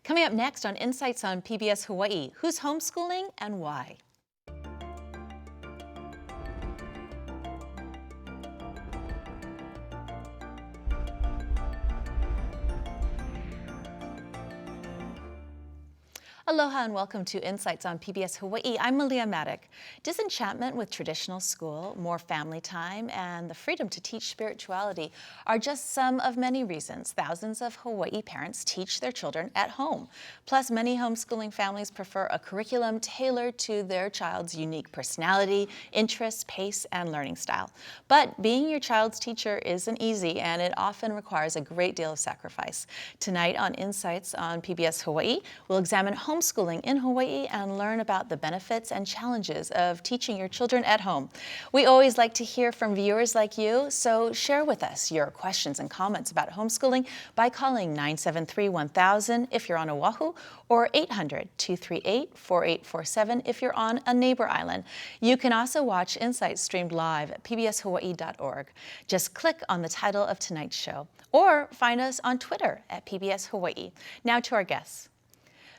Coming up next on Insights on PBS Hawaii, who's homeschooling and why? Aloha and welcome to Insights on PBS Hawaii. I'm Malia Maddock. Disenchantment with traditional school, more family time, and the freedom to teach spirituality are just some of many reasons thousands of Hawaii parents teach their children at home. Plus, many homeschooling families prefer a curriculum tailored to their child's unique personality, interests, pace, and learning style. But being your child's teacher isn't easy, and it often requires a great deal of sacrifice. Tonight on Insights on PBS Hawaii, we'll examine homeschooling in Hawaii and learn about the benefits and challenges of teaching your children at home. We always like to hear from viewers like you, so share with us your questions and comments about homeschooling by calling 973-1000 if you're on Oahu or 800-238-4847 if you're on a neighbor island. You can also watch Insights streamed live at pbshawaii.org. Just click on the title of tonight's show or find us on Twitter at PBS Hawaii. Now to our guests.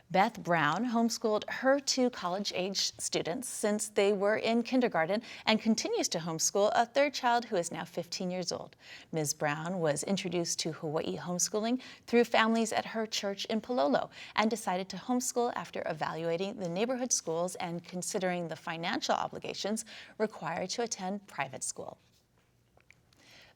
Beth Brown homeschooled her two college-age students since they were in kindergarten and continues to homeschool a third child who is now 15 years old. Ms. Brown was introduced to Hawaii homeschooling through families at her church in Palolo and decided to homeschool after evaluating the neighborhood schools and considering the financial obligations required to attend private school.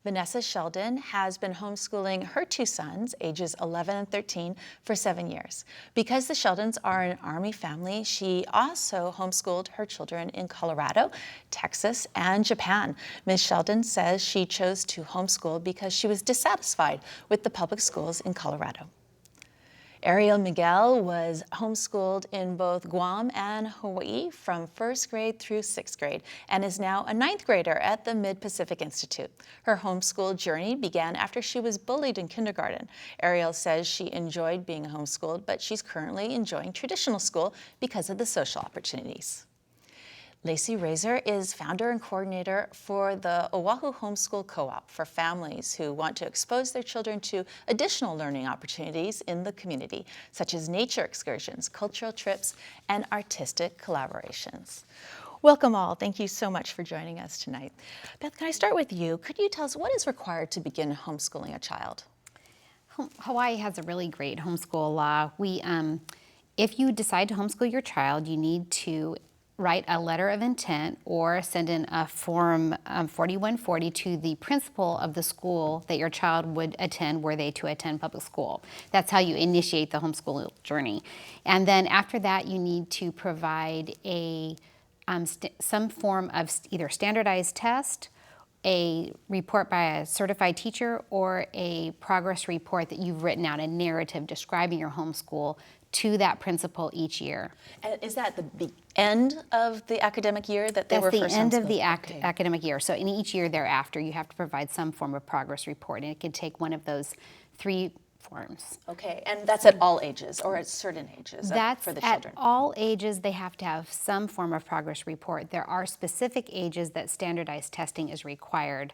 VANESSA Sheldon has been homeschooling her two sons, ages 11 and 13, for 7 years. Because the Sheldons are an Army family, she also homeschooled her children in Colorado, Texas, and Japan. Ms. Sheldon says she chose to homeschool because she was dissatisfied with the public schools in Colorado. ARIEL MIGUEL was homeschooled in both Guam and Hawaii from 1st grade through 6th grade and is now a 9th grader at the Mid-Pacific Institute. Her homeschool journey began after she was bullied in kindergarten. ARIEL says she enjoyed being homeschooled, but she's currently enjoying traditional school because of the social opportunities. Lacey Razor is founder and coordinator for the Oahu Homeschool Co-op for families who want to expose their children to additional learning opportunities in the community, such as nature excursions, cultural trips, and artistic collaborations. Welcome all. Thank you so much for joining us tonight. Beth, can I start with you? Could you tell us what is required to begin homeschooling a child? Hawaii has a really great homeschool law. If you decide to homeschool your child, you need to write a letter of intent or send in a form 4140 to the principal of the school that your child would attend were they to attend public school. That's how you initiate the homeschool journey. And then after that, you need to provide some form of either standardized test, a report by a certified teacher, or a progress report that you've written out, a narrative describing your homeschool to that principal each year. And is that the end of the academic year that they were first homeschooled? That's the end of the academic year. So in each year thereafter, you have to provide some form of progress report, and it can take one of those 3 forms. Okay, and that's at all ages or at certain ages for the children? At all ages, they have to have some form of progress report. There are specific ages that standardized testing is required.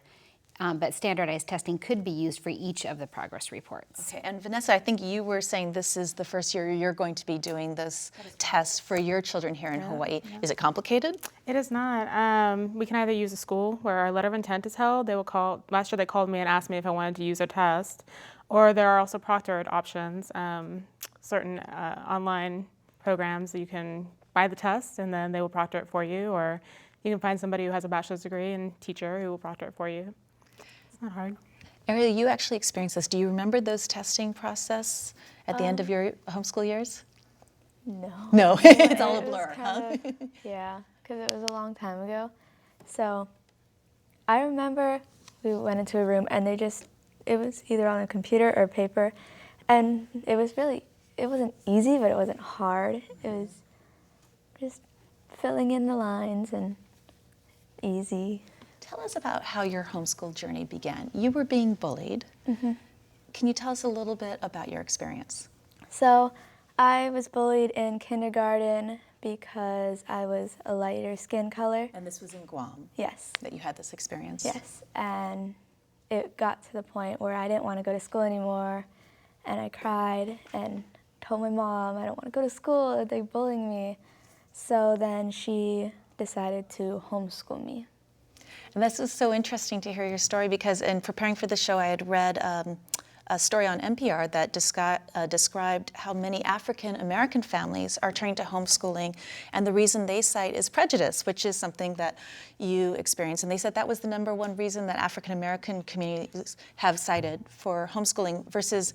But standardized testing could be used for each of the progress reports. Okay, and Vanessa, I think you were saying this is the first year you're going to be doing this test for your children here in Hawaii. Yeah. Is it complicated? It is not. We can either use a school where our letter of intent is held. Last year they called me and asked me if I wanted to use a test. Or there are also proctored options, certain online programs that you can buy the test and then they will proctor it for you. Or you can find somebody who has a bachelor's degree and teacher who will proctor it for you. It's not hard. Ariel, you actually experienced this. Do you remember those testing process at the end of your homeschool years? No. No, it's all a blur, huh? Yeah, because it was a long time ago. So I remember we went into a room and it was either on a computer or paper, and it wasn't easy, but it wasn't hard. It was just filling in the lines and easy. Tell us about how your homeschool journey began. You were being bullied. Mm-hmm. Can you tell us a little bit about your experience? So I was bullied in kindergarten because I was a lighter skin color. And this was in Guam? Yes. That you had this experience? Yes, and it got to the point where I didn't want to go to school anymore, and I cried and told my mom I don't want to go to school, they're bullying me. So then she decided to homeschool me. And this is so interesting to hear your story, because in preparing for the show, I had read a story on NPR that described how many African American families are turning to homeschooling, and the reason they cite is prejudice, which is something that you experience. And they said that was the #1 reason that African American communities have cited for homeschooling, versus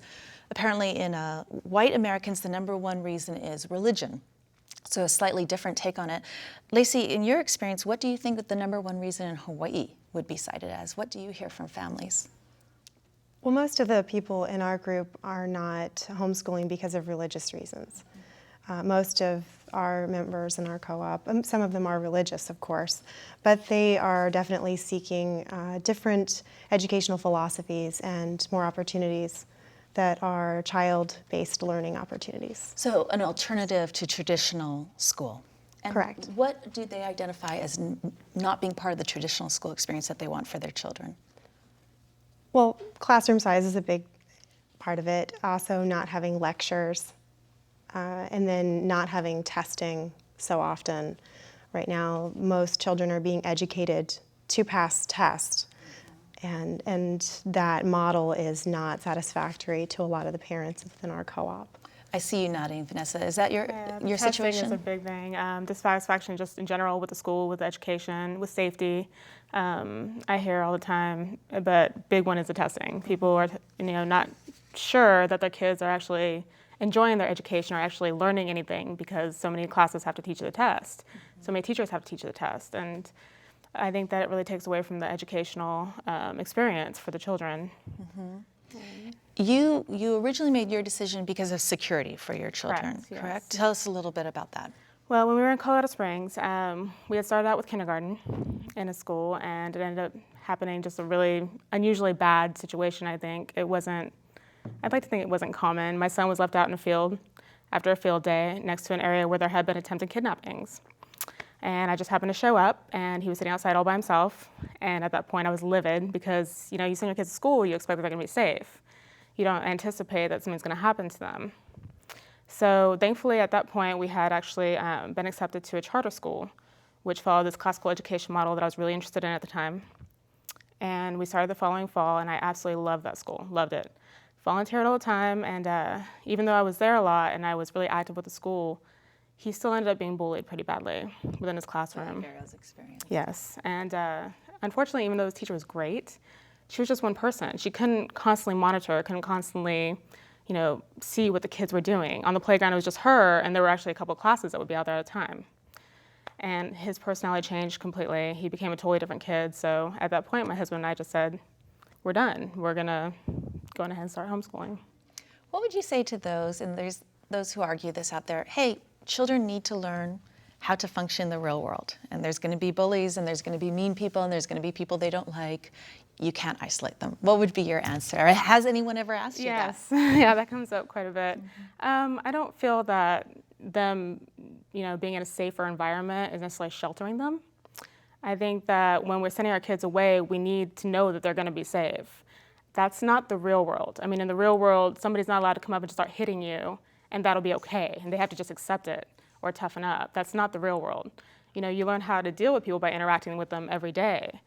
apparently in white Americans, the #1 reason is religion. So a slightly different take on it. Lacey, in your experience, what do you think that the #1 reason in Hawaii would be cited as? What do you hear from families? Well, most of the people in our group are not homeschooling because of religious reasons. Most of our members in our co-op, some of them are religious, of course, but they are definitely seeking different educational philosophies and more opportunities that are child-based learning opportunities. So an alternative to traditional school. And correct. What do they identify as not being part of the traditional school experience that they want for their children? Well, classroom size is a big part of it. Also not having lectures, and then not having testing so often. Right now, most children are being educated to pass tests. And that model is not satisfactory to a lot of the parents within our co-op. I see you nodding, Vanessa. Is that your Testing situation? is a big thing. Dissatisfaction just in general with the school, with education, with safety. I hear all the time, but big one is the testing. People are, not sure that their kids are actually enjoying their education or actually learning anything, because so many classes have to teach the test. So many teachers have to teach the test. And I think that it really takes away from the educational experience for the children. You originally made your decision because of security for your children, Correct, yes. correct? Tell us a little bit about that. Well, when we were in Colorado Springs, we had started out with kindergarten in a school, and it ended up happening just a really unusually bad situation, I think. I'd like to think it wasn't common. My son was left out in a field after a field day next to an area where there had been attempted kidnappings. And I just happened to show up, and he was sitting outside all by himself. And at that point, I was livid, because, you send your kids to school, you expect that they're going to be safe. You don't anticipate that something's going to happen to them. So thankfully, at that point, we had actually been accepted to a charter school, which followed this classical education model that I was really interested in at the time. And we started the following fall, and I absolutely loved that school, loved it. Volunteered all the time, and even though I was there a lot and I was really active with the school, he still ended up being bullied pretty badly within his classroom. Ariel's experience. Yes, and unfortunately, even though his teacher was great, she was just one person. She couldn't constantly monitor, couldn't constantly, see what the kids were doing. On the playground, it was just her, and there were actually a couple of classes that would be out there at a time. And his personality changed completely. He became a totally different kid. So at that point, my husband and I just said, we're done. We're gonna go ahead and start homeschooling. What would you say to those, and there's those who argue this out there, hey, children need to learn how to function in the real world. And there's going to be bullies, and there's going to be mean people, and there's going to be people they don't like. You can't isolate them. What would be your answer? Has anyone ever asked you that? Yes, yeah, that comes up quite a bit. I don't feel that them, being in a safer environment is necessarily sheltering them. I think that when we're sending our kids away, we need to know that they're going to be safe. That's not the real world. I mean, in the real world, somebody's not allowed to come up and just start hitting you, and that'll be okay, and they have to just accept it or toughen up. That's not the real world. You learn how to deal with people by interacting with them every day.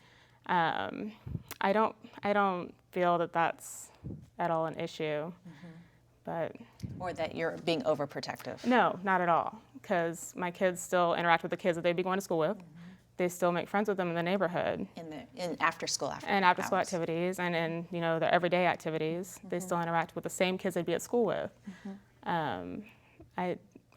I don't feel that that's at all an issue, but. Or that you're being overprotective. No, not at all, because my kids still interact with the kids that they'd be going to school with. They still make friends with them in the neighborhood. In after school and after school activities, and in their everyday activities, they still interact with the same kids they'd be at school with.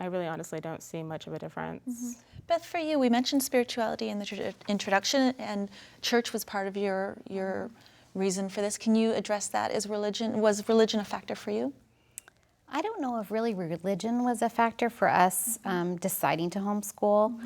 I really honestly don't see much of a difference. Beth, for you, we mentioned spirituality in the introduction, and church was part of your reason for this. Can you address that? Was religion a factor for you? I don't know if really religion was a factor for us deciding to homeschool,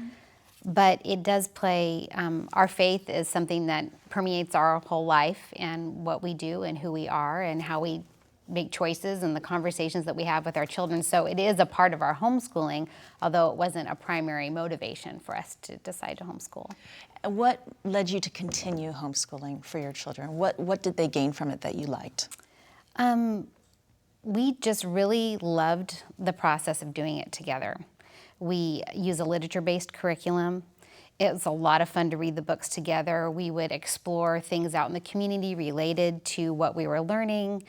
but it does play, our faith is something that permeates our whole life and what we do and who we are and how we make choices and the conversations that we have with our children. So it is a part of our homeschooling, although it wasn't a primary motivation for us to decide to homeschool. What led you to continue homeschooling for your children? What did they gain from it that you liked? we just really loved the process of doing it together. We use a literature-based curriculum. It was a lot of fun to read the books together. We would explore things out in the community related to what we were learning,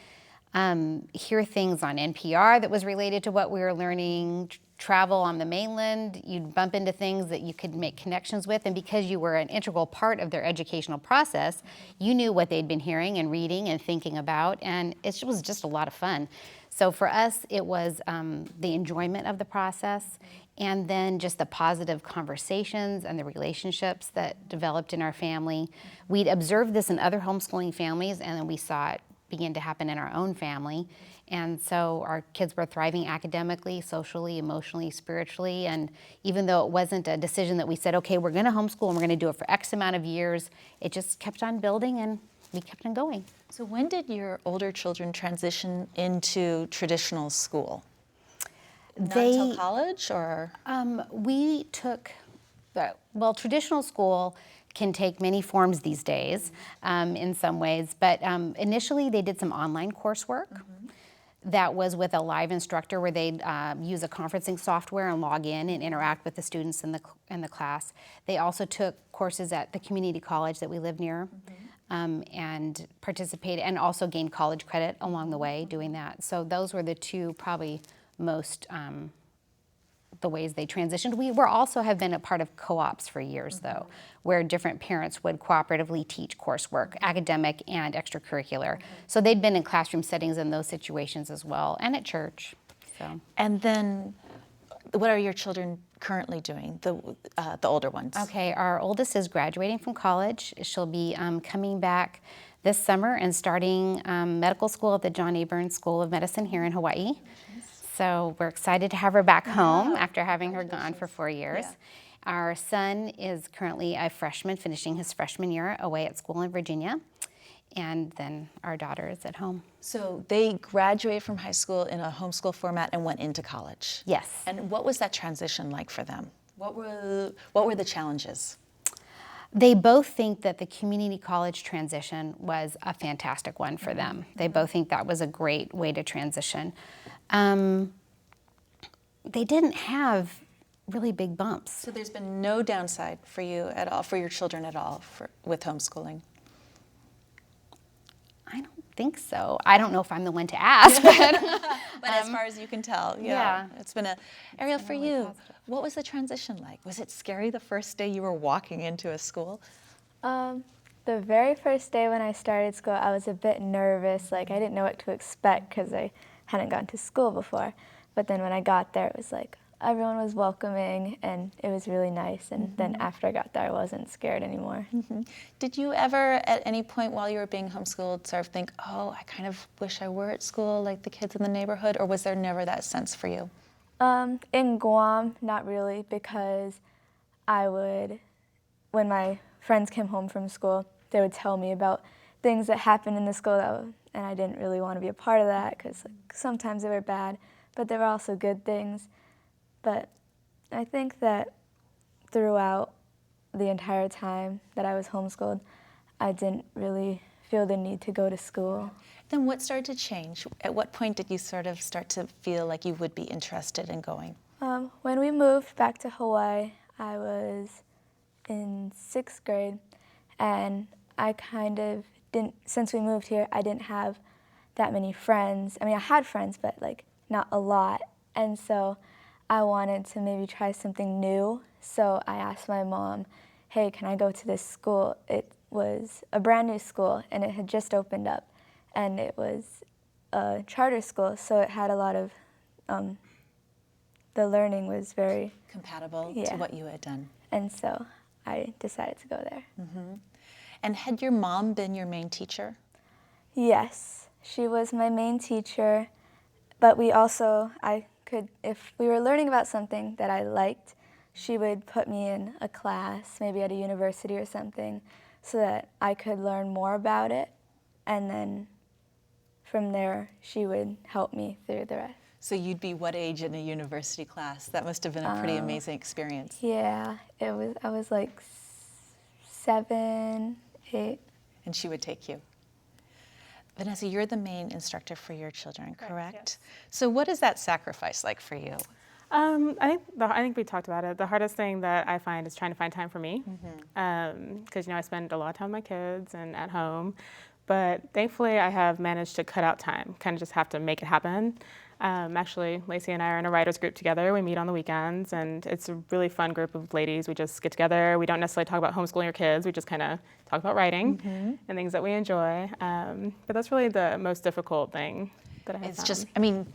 hear things on NPR that was related to what we were learning, travel on the mainland. You'd bump into things that you could make connections with, and because you were an integral part of their educational process, you knew what they'd been hearing and reading and thinking about, and it was just a lot of fun. So for us, it was the enjoyment of the process, and then just the positive conversations and the relationships that developed in our family. We'd observed this in other homeschooling families, and then we saw it begin to happen in our own family. And so our kids were thriving academically, socially, emotionally, spiritually, and even though it wasn't a decision that we said, okay, we're gonna homeschool and we're gonna do it for X amount of years, it just kept on building and we kept on going. So when did your older children transition into traditional school? Not until college, or? We took, well, traditional school can take many forms these days in some ways, but initially they did some online coursework that was with a live instructor where they'd use a conferencing software and log in and interact with the students in the class. They also took courses at the community college that we lived near and participated and also gained college credit along the way doing that. So those were the two probably most the ways they transitioned. We also have been a part of co-ops for years though, where different parents would cooperatively teach coursework, academic and extracurricular. So they'd been in classroom settings in those situations as well, and at church. So. And then, what are your children currently doing, the older ones? Okay, our oldest is graduating from college. She'll be coming back this summer and starting medical school at the John A. Burns School of Medicine here in Hawaii. So we're excited to have her back home after having her gone for 4 years. Yeah. Our son is currently a freshman, finishing his freshman year away at school in Virginia. And then our daughter is at home. So they graduated from high school in a homeschool format and went into college? Yes. And what was that transition like for them? What were the challenges? They both think that the community college transition was a fantastic one for them. They both think that was a great way to transition. They didn't have really big bumps. So there's been no downside for you at all, for your children at all, with homeschooling? I don't think so. I don't know if I'm the one to ask, but, as far as you can tell, yeah. It's been Ariel, for you, positive. What was the transition like? Was it scary the first day you were walking into a school? The very first day when I started school, I was a bit nervous. Like, I didn't know what to expect because I hadn't gone to school before. But then when I got there, it was like everyone was welcoming and it was really nice. And then after I got there, I wasn't scared anymore. Did you ever, at any point while you were being homeschooled, sort of think, oh, I kind of wish I were at school like the kids in the neighborhood, or was there never that sense for you? In Guam, not really, because I would, when my friends came home from school, they would tell me about things that happened in the school, and I didn't really want to be a part of that because sometimes they were bad, but there were also good things. But I think that throughout the entire time that I was homeschooled, I didn't really feel the need to go to school. Then what started to change? At what point did you sort of start to feel like you would be interested in going? When we moved back to Hawaii, I was in 6th grade, and I kind of didn't, since we moved here, I didn't have that many friends. I mean, I had friends, but like not a lot. And so I wanted to maybe try something new. So I asked my mom, hey, can I go to this school? It was a brand new school, and it had just opened up. And it was a charter school, so it had a lot of, the learning was very compatible to what you had done. And so I decided to go there. And had your mom been your main teacher? Yes, she was my main teacher, but we also, if we were learning about something that I liked, she would put me in a class, maybe at a university or something, so that I could learn more about it, and then from there, she would help me through the rest. So you'd be what age in a university class? That must have been a pretty amazing experience. Yeah, I was like 7, 8. And she would take you. Vanessa, you're the main instructor for your children, correct? Yes. So what is that sacrifice like for you? I think we talked about it. The hardest thing that I find is trying to find time for me, because I spend a lot of time with my kids and at home. But thankfully, I have managed to cut out time. Kind of just have to make it happen. Actually, Lacey and I are in a writers group together. We meet on the weekends, and it's a really fun group of ladies. We just get together. We don't necessarily talk about homeschooling our kids. We just kind of talk about writing and things that we enjoy. But that's really the most difficult thing that I have found. It's just, I mean,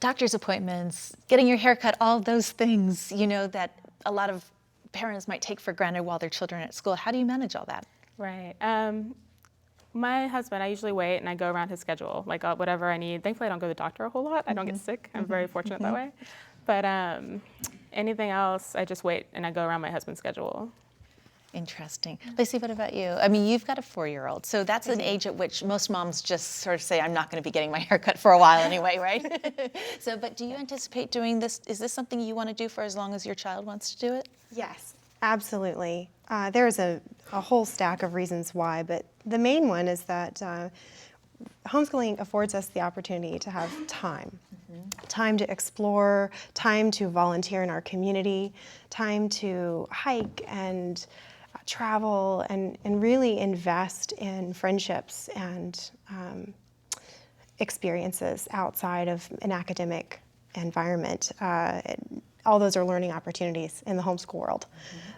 doctor's appointments, getting your hair cut, all those things, that a lot of parents might take for granted while their children are at school. How do you manage all that? Right. My husband, I usually wait and I go around his schedule, like whatever I need. Thankfully, I don't go to the doctor a whole lot. I don't get sick. I'm very fortunate that way. But anything else, I just wait and I go around my husband's schedule. Interesting. Lacey, what about you? I mean, you've got a 4-year-old, so that's an age at which most moms just sort of say, I'm not going to be getting my hair cut for a while anyway, right? But do you anticipate doing this? Is this something you want to do for as long as your child wants to do it? Yes, absolutely. There's a whole stack of reasons why, but the main one is that homeschooling affords us the opportunity to have time. Time to explore, time to volunteer in our community, time to hike and travel and really invest in friendships and experiences outside of an academic environment. All those are learning opportunities in the homeschool world.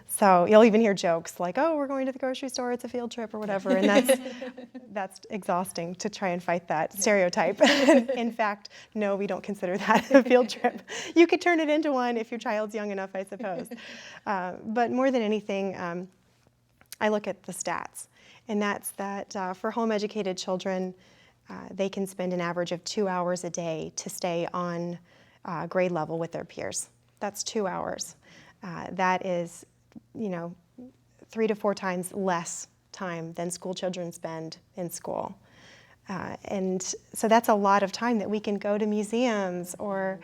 So you'll even hear jokes like, oh, we're going to the grocery store, it's a field trip or whatever, and that's exhausting to try and fight that stereotype. In fact, no, we don't consider that a field trip. You could turn it into one if your child's young enough, I suppose. But more than anything, I look at the stats, and that's that for home-educated children, they can spend an average of 2 hours a day to stay on grade level with their peers. That's 2 hours. That is, 3 to 4 times less time than school children spend in school. And so that's a lot of time that we can go to museums or,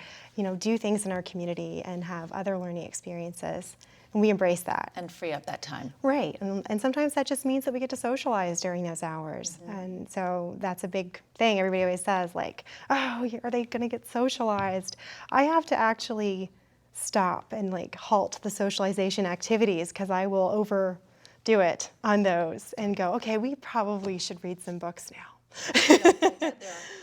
do things in our community and have other learning experiences. And we embrace that. And free up that time. Right. And sometimes that just means that we get to socialize during those hours. And so that's a big thing. Everybody always says, like, oh, are they going to get socialized? I have to actually stop and halt the socialization activities because I will overdo it on those and go, okay, we probably should read some books now.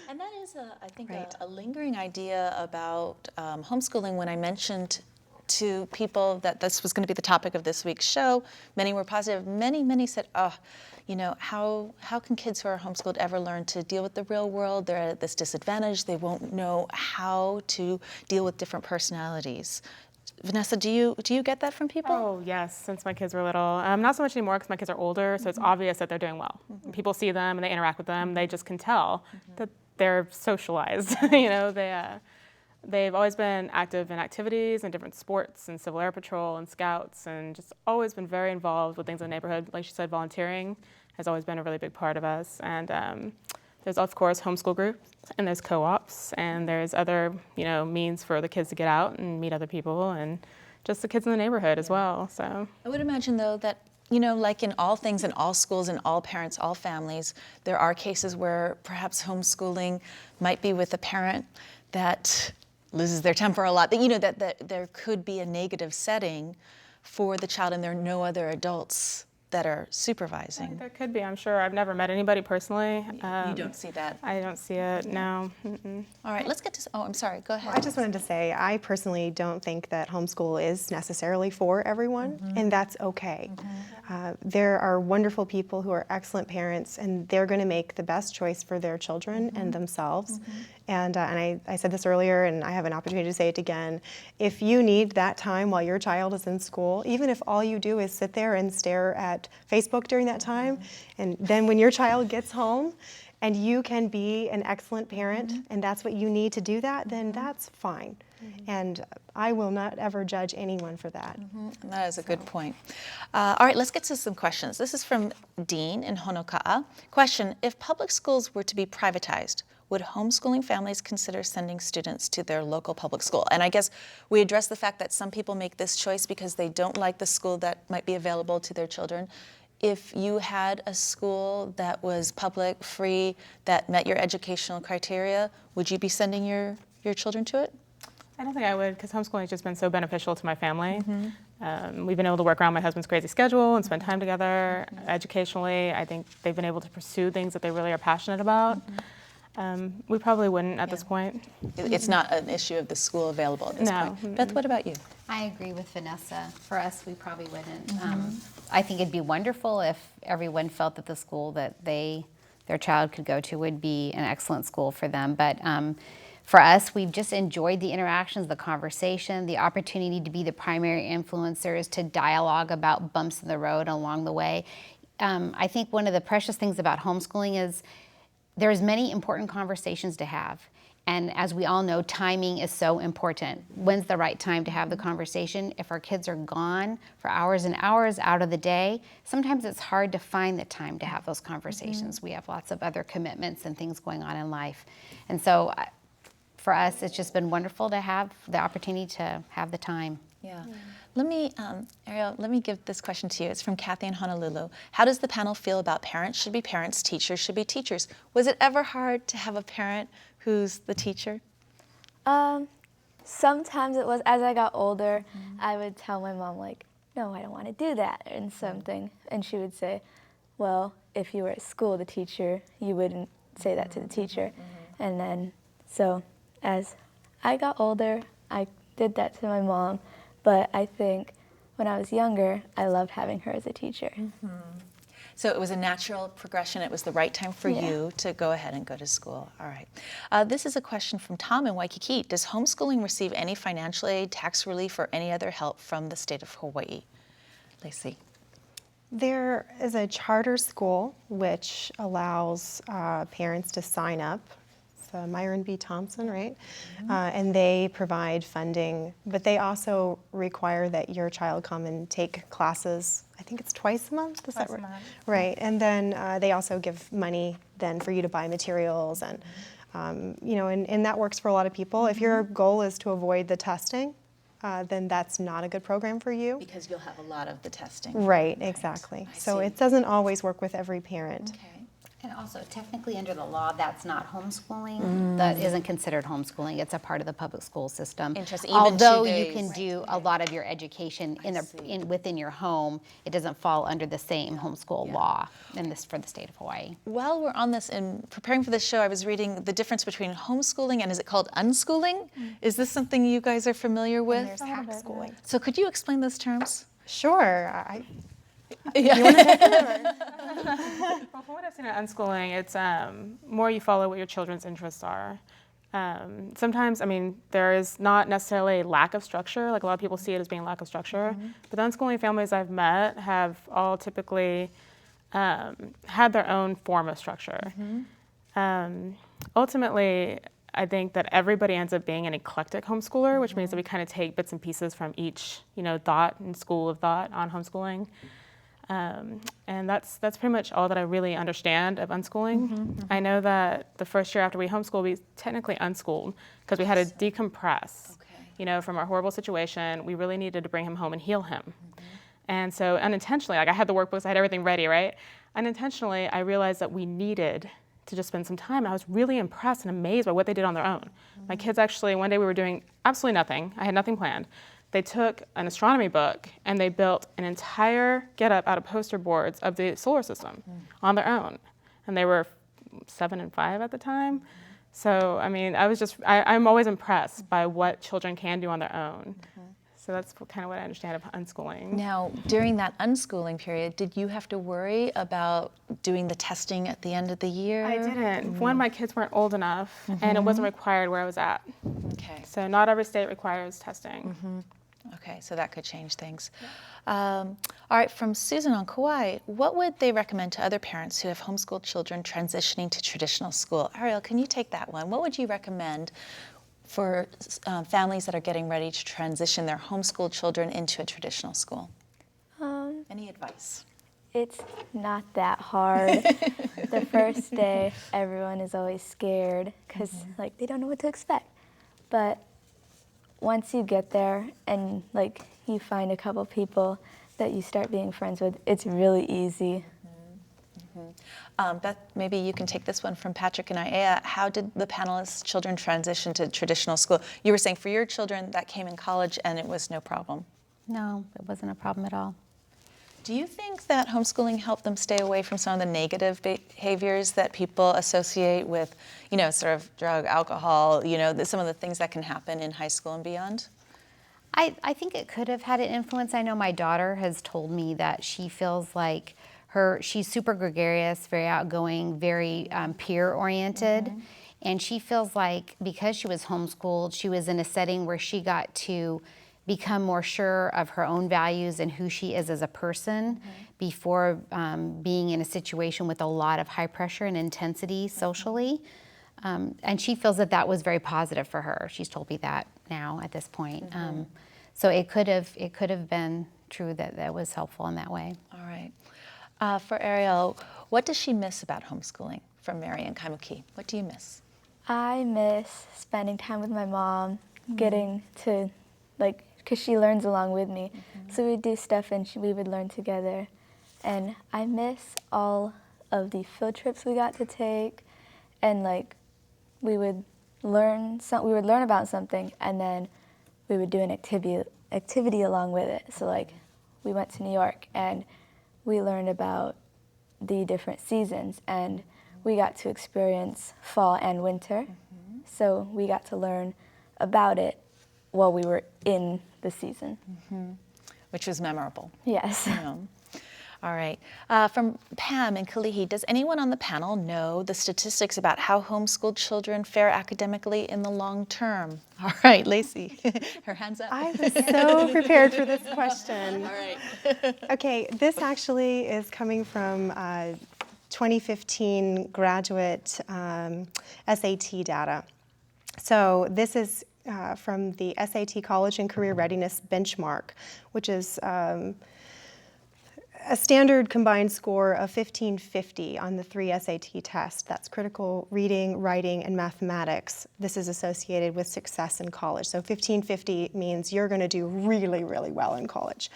And that is, I think, Right. a lingering idea about homeschooling. When I mentioned to people that this was going to be the topic of this week's show, many were positive. Many said, oh, how can kids who are homeschooled ever learn to deal with the real world? They're at this disadvantage. They won't know how to deal with different personalities. Vanessa, do you get that from people? Oh, yes, since my kids were little. Not so much anymore because my kids are older, so it's obvious that they're doing well. People see them and they interact with them. They just can tell that they're socialized. They've always been active in activities and different sports and Civil Air Patrol and Scouts and just always been very involved with things in the neighborhood. Like she said, volunteering has always been a really big part of us. And there's, of course, homeschool groups and there's co-ops and there's other, means for the kids to get out and meet other people and just the kids in the neighborhood as well. So I would imagine, though, that like in all things, in all schools, in all parents, all families, there are cases where perhaps homeschooling might be with a parent that loses their temper a lot, that there could be a negative setting for the child and there are no other adults that are supervising. there could be, I'm sure. I've never met anybody personally. You don't see that? I don't see it, no. All right, let's get to, I'm sorry, go ahead. I just wanted to say, I personally don't think that homeschool is necessarily for everyone, and that's okay. There are wonderful people who are excellent parents, and they're going to make the best choice for their children and themselves. And I said this earlier, and I have an opportunity to say it again. If you need that time while your child is in school, even if all you do is sit there and stare at Facebook during that time, and then when your child gets home, and you can be an excellent parent, and that's what you need to do that, then that's fine. And I will not ever judge anyone for that. That is a good point. All right, let's get to some questions. This is from Dean in Honoka'a. Question, if public schools were to be privatized, would homeschooling families consider sending students to their local public school? And I guess we address the fact that some people make this choice because they don't like the school that might be available to their children. if you had a school that was public, free, that met your educational criteria, would you be sending your children to it? I don't think I would, because homeschooling has just been so beneficial to my family. We've been able to work around my husband's crazy schedule and spend time together. Educationally, I think they've been able to pursue things that they really are passionate about. We probably wouldn't at this point. It's not an issue of the school available at this point. Beth, what about you? I agree with Vanessa. For us, we probably wouldn't. I think it'd be wonderful if everyone felt that the school that their child could go to would be an excellent school for them. But for us, we've just enjoyed the interactions, the conversation, the opportunity to be the primary influencers, to dialogue about bumps in the road along the way. I think one of the precious things about homeschooling is there's many important conversations to have. And as we all know, timing is so important. When's the right time to have the conversation? If our kids are gone for hours and hours out of the day, sometimes it's hard to find the time to have those conversations. We have lots of other commitments and things going on in life. And so for us, it's just been wonderful to have the opportunity to have the time. Yeah. Let me, Ariel, let me give this question to you. It's from Kathy in Honolulu. How does the panel feel about parents should be parents, teachers should be teachers? Was it ever hard to have a parent who's the teacher? Sometimes it was. As I got older, I would tell my mom, like, no, I don't want to do that, and something. And she would say, well, if you were at school, the teacher, you wouldn't say that to the teacher. And then, so as I got older, I did that to my mom. But I think when I was younger, I loved having her as a teacher. So it was a natural progression. It was the right time for you to go ahead and go to school. All right. This is a question from Tom in Waikiki. Does homeschooling receive any financial aid, tax relief, or any other help from the state of Hawaii? Lacey. There is a charter school which allows parents to sign up. It's Myron B. Thompson, right? And they provide funding, but they also require that your child come and take classes. I think it's twice a month. Is that right? Right. And then they also give money then for you to buy materials, and you know, and that works for a lot of people. If your goal is to avoid the testing, then that's not a good program for you. Because you'll have a lot of the testing. Right, exactly. So it doesn't always work with every parent. Okay. And also, technically under the law, that's not homeschooling. That isn't considered homeschooling. It's a part of the public school system. Interesting. Even Although 2 you days. can do a lot of your education within your home, it doesn't fall under the same homeschool law in this for the state of Hawaii. While we're on this, and preparing for this show, I was reading the difference between homeschooling and, is it called unschooling? Is this something you guys are familiar with? And there's hack schooling. So could you explain those terms? Sure. Well, from what I've seen at unschooling, it's more you follow what your children's interests are. Sometimes, I mean, there is not necessarily a lack of structure, like a lot of people see it as being lack of structure, but the unschooling families I've met have all typically had their own form of structure. Ultimately, I think that everybody ends up being an eclectic homeschooler, which means that we kind of take bits and pieces from each, thought and school of thought on homeschooling. And that's pretty much all that I really understand of unschooling. I know that the first year after we homeschooled, we technically unschooled because we had to decompress, from our horrible situation. We really needed to bring him home and heal him. And so unintentionally, like I had the workbooks, I had everything ready, right? Unintentionally, I realized that we needed to just spend some time. I was really impressed and amazed by what they did on their own. My kids actually, one day we were doing absolutely nothing. I had nothing planned. They took an astronomy book and they built an entire get-up out of poster boards of the solar system on their own. And they were 7 and 5 at the time. So, I mean, I'm always impressed by what children can do on their own. So that's kind of what I understand of unschooling. Now, during that unschooling period, did you have to worry about doing the testing at the end of the year? I didn't. One, my kids weren't old enough, and it wasn't required where I was at. Okay. So not every state requires testing. Okay, so that could change things. All right, from Susan on Kauai, what would they recommend to other parents who have homeschooled children transitioning to traditional school? Ariel, can you take that one? What would you recommend for families that are getting ready to transition their homeschooled children into a traditional school? Any advice? It's not that hard. The first day, everyone is always scared because they don't know what to expect. But once you get there and you find a couple people that you start being friends with, it's really easy. Beth, maybe you can take this one from Patrick and Aya. How did the panelists' children transition to traditional school? You were saying for your children that came in college and it was no problem. No, it wasn't a problem at all. Do you think that homeschooling helped them stay away from some of the negative behaviors that people associate with, sort of drug, alcohol, some of the things that can happen in high school and beyond? I think it could have had an influence. I know my daughter has told me that she feels like she's super gregarious, very outgoing, very peer-oriented. And she feels like because she was homeschooled, she was in a setting where she got to become more sure of her own values and who she is as a person before being in a situation with a lot of high pressure and intensity socially. And she feels that that was very positive for her. She's told me that now at this point. So it could have been true that that was helpful in that way. All right. For Ariel, what does she miss about homeschooling from Mary and Kaimuki? What do you miss? I miss spending time with my mom, getting to, because she learns along with me. So we'd do stuff and we would learn together. And I miss all of the field trips we got to take, and we would learn about something, and then we would do an activity along with it. So we went to New York and we learned about the different seasons, and we got to experience fall and winter. So we got to learn about it while we were in the season. Which was memorable. Yes. All right. From Pam and Kalihi, does anyone on the panel know the statistics about how homeschooled children fare academically in the long term? All right, Lacey, her hand's up. I was so prepared for this question. All right. Okay, this actually is coming from 2015 graduate SAT data. So this is from the SAT College and Career Readiness Benchmark, which is a standard combined score of 1550 on the 3 SAT tests. That's critical reading, writing, and mathematics. This is associated with success in college. So 1550 means you're going to do really, really well in college.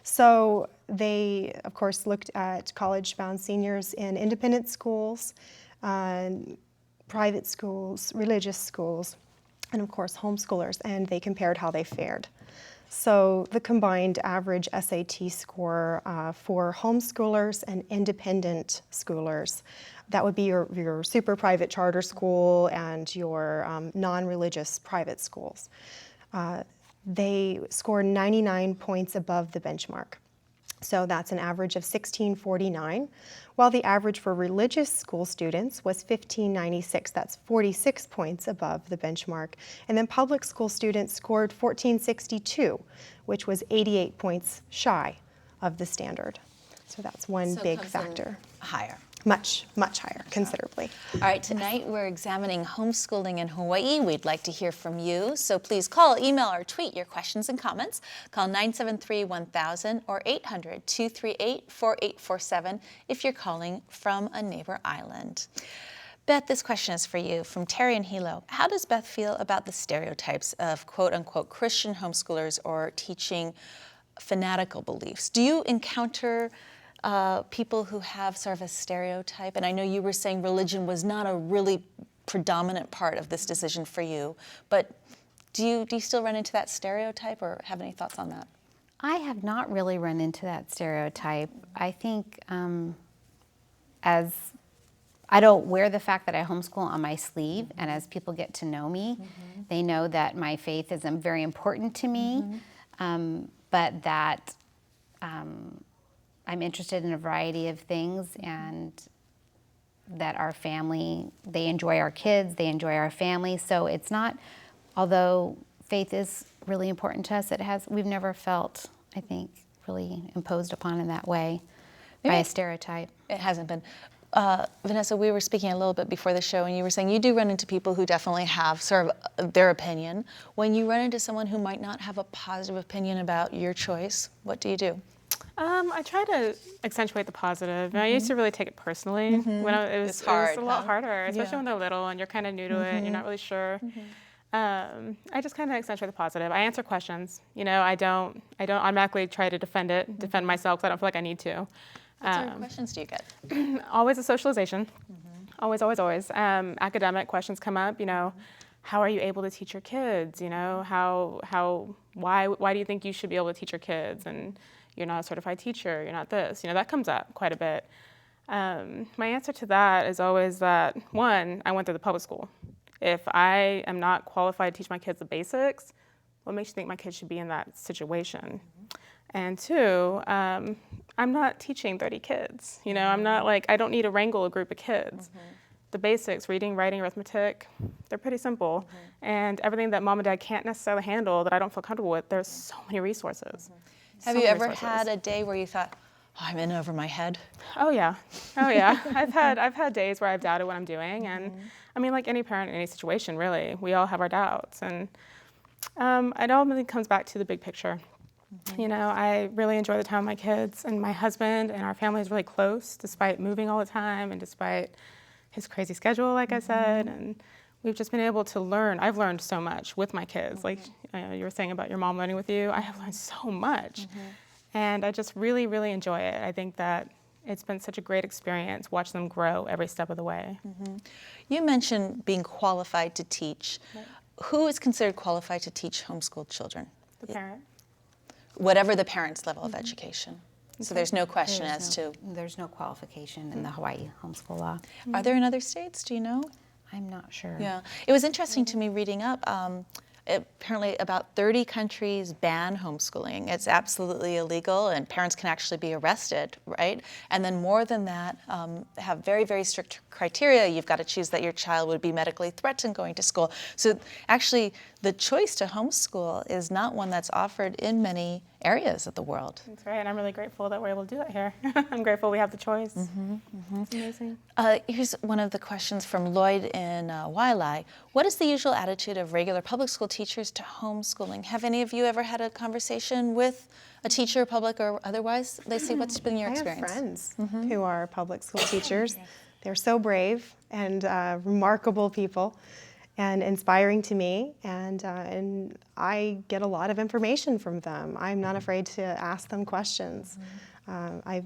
So they, of course, looked at college-bound seniors in independent schools, private schools, religious schools, and of course homeschoolers, and they compared how they fared. So the combined average SAT score for homeschoolers and independent schoolers, that would be your super private charter school and your non-religious private schools. They scored 99 points above the benchmark. So that's an average of 1649, while the average for religious school students was 1596. That's 46 points above the benchmark. And then public school students scored 1462, which was 88 points shy of the standard. So that's one big factor. Higher. Much, much higher, considerably. All right, tonight we're examining homeschooling in Hawaii. We'd like to hear from you, so please call, email, or tweet your questions and comments. Call 973-1000 or 800-238-4847 if you're calling from a neighbor island. Beth, this question is for you from Terry and Hilo. How does Beth feel about the stereotypes of quote-unquote Christian homeschoolers or teaching fanatical beliefs? Do you encounter people who have sort of a stereotype? And I know you were saying religion was not a really predominant part of this decision for you, but do you still run into that stereotype or have any thoughts on that? I have not really run into that stereotype. I think as I don't wear the fact that I homeschool on my sleeve, and as people get to know me, they know that my faith is very important to me, but that I'm interested in a variety of things, and that our family, they enjoy our kids, they enjoy our family. So it's not, although faith is really important to us, we've never felt, I think, really imposed upon in that way by a stereotype. It hasn't been. Vanessa, we were speaking a little bit before the show, and you were saying you do run into people who definitely have sort of their opinion. When you run into someone who might not have a positive opinion about your choice, what do you do? I try to accentuate the positive. I used to really take it personally. When it was hard, a lot harder, especially when they're little and you're kind of new to it and you're not really sure. I just kind of accentuate the positive. I answer questions. I don't automatically try to defend myself because I don't feel like I need to. What sort of questions do you get? Always a socialization. Always, always, always. Academic questions come up. How are you able to teach your kids? Why do you think you should be able to teach your kids? And you're not a certified teacher. You're not this. That comes up quite a bit. My answer to that is always that, one, I went through the public school. If I am not qualified to teach my kids the basics, what makes you think my kids should be in that situation? And two, I'm not teaching 30 kids. I'm not I don't need to wrangle a group of kids. The basics, reading, writing, arithmetic, they're pretty simple. And everything that mom and dad can't necessarily handle that I don't feel comfortable with, there's so many resources. Have you ever had a day where you thought, oh, I'm in over my head? Oh yeah. I've had days where I've doubted what I'm doing, and I mean, like any parent in any situation, really, we all have our doubts, and it all really comes back to the big picture. I really enjoy the time with my kids, and my husband and our family is really close, despite moving all the time and despite his crazy schedule, like I said, and we've just been able to learn. I've learned so much with my kids. Like you were saying about your mom learning with you, I have learned so much. And I just really, really enjoy it. I think that it's been such a great experience, watch them grow every step of the way. You mentioned being qualified to teach. Right. Who is considered qualified to teach homeschooled children? The parent. Whatever the parent's level of education. So there's no question There's no qualification in the Hawaii homeschool law. Are there in other states? Do you know? I'm not sure. Yeah. It was interesting to me reading up. Apparently about 30 countries ban homeschooling. It's absolutely illegal, and parents can actually be arrested, right? And then more than that, have very, very strict criteria. You've got to choose that your child would be medically threatened going to school. So actually, the choice to homeschool is not one that's offered in many areas of the world. That's right, and I'm really grateful that we're able to do that here. I'm grateful we have the choice. It's amazing. Here's one of the questions from Lloyd in Waialae. What is the usual attitude of regular public school teachers to homeschooling? Have any of you ever had a conversation with a teacher, public or otherwise? Lacey, what's been your experience? I have friends who are public school teachers. They're so brave and remarkable people, and inspiring to me, and I get a lot of information from them. I'm not afraid to ask them questions. I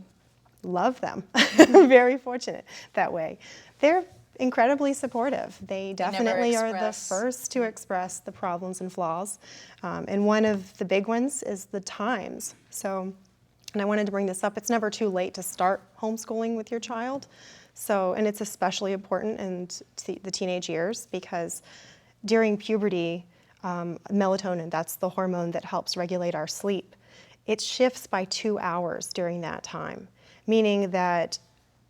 love them. Very fortunate that way. They're incredibly supportive. They definitely are the first to express the problems and flaws. And one of the big ones is the times. So, and I wanted to bring this up, it's never too late to start homeschooling with your child. So, and it's especially important in the teenage years because during puberty, melatonin, that's the hormone that helps regulate our sleep, it shifts by 2 hours during that time, meaning that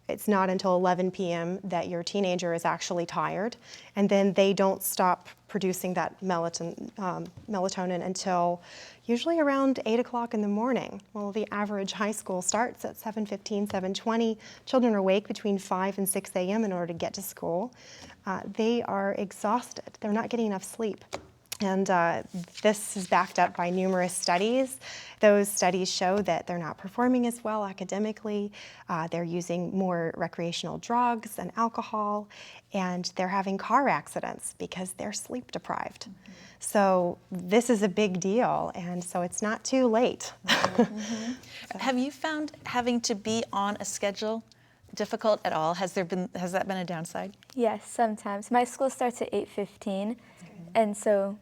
it's not until 11 p.m. that your teenager is actually tired, and then they don't stop producing that melatonin until usually around 8 o'clock in the morning. Well, the average high school starts at 7:15, 7:20. Children are awake between 5 and 6 a.m. in order to get to school. They are exhausted. They're not getting enough sleep. And this is backed up by numerous studies. Those studies show that they're not performing as well academically. They're using more recreational drugs and alcohol, and they're having car accidents because they're sleep deprived. So this is a big deal, and so it's not too late. Have you found having to be on a schedule difficult at all? Has that been a downside? Yes, sometimes. My school starts at 8:15, and so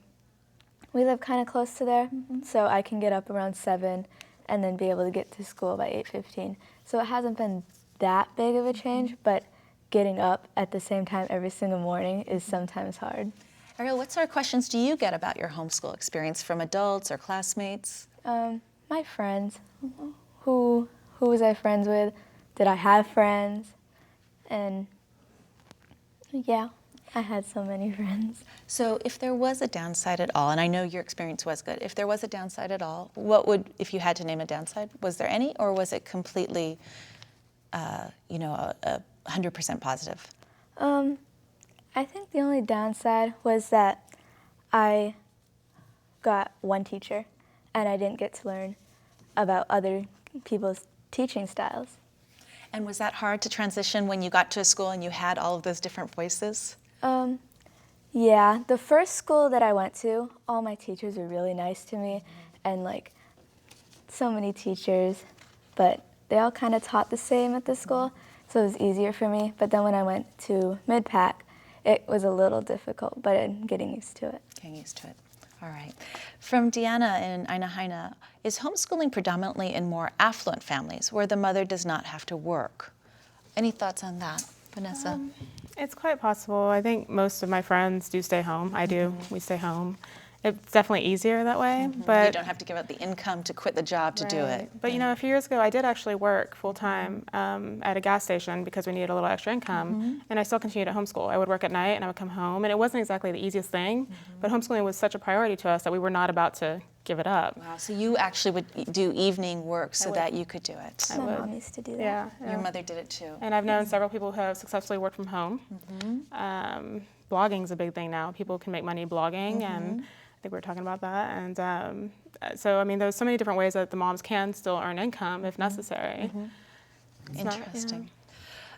we live kind of close to there, so I can get up around 7 and then be able to get to school by 8:15. So it hasn't been that big of a change, but getting up at the same time every single morning is sometimes hard. Ariel, what sort of questions do you get about your homeschool experience from adults or classmates? My friends. Who was I friends with? Did I have friends? And yeah, I had so many friends. So if there was a downside at all, and I know your experience was good, if there was a downside at all, if you had to name a downside, was there any, or was it completely, 100% positive? I think the only downside was that I got one teacher and I didn't get to learn about other people's teaching styles. And was that hard to transition when you got to a school and you had all of those different voices? Yeah, the first school that I went to, all my teachers were really nice to me, and like so many teachers, but they all kind of taught the same at the school, so it was easier for me. But then when I went to mid-pack, it was a little difficult, but I'm getting used to it. Getting used to it. All right. From Deanna in Ainahaina, is homeschooling predominantly in more affluent families where the mother does not have to work? Any thoughts on that, Vanessa? It's quite possible. I think most of my friends do stay home. I do. We stay home. It's definitely easier that way. But You don't have to give up the income to quit the job to do it. But you know, a few years ago, I did actually work full-time at a gas station because we needed a little extra income, and I still continued to homeschool. I would work at night and I would come home, and it wasn't exactly the easiest thing, but homeschooling was such a priority to us that we were not about to give it up. Wow, so you actually would do evening work so that you could do it. My mom used to do that. Yeah. Your mother did it too. And I've known several people who have successfully worked from home. Blogging's a big thing now. People can make money blogging, and I think we were talking about that. And so, I mean, there's so many different ways that the moms can still earn income if necessary. It's not- Interesting.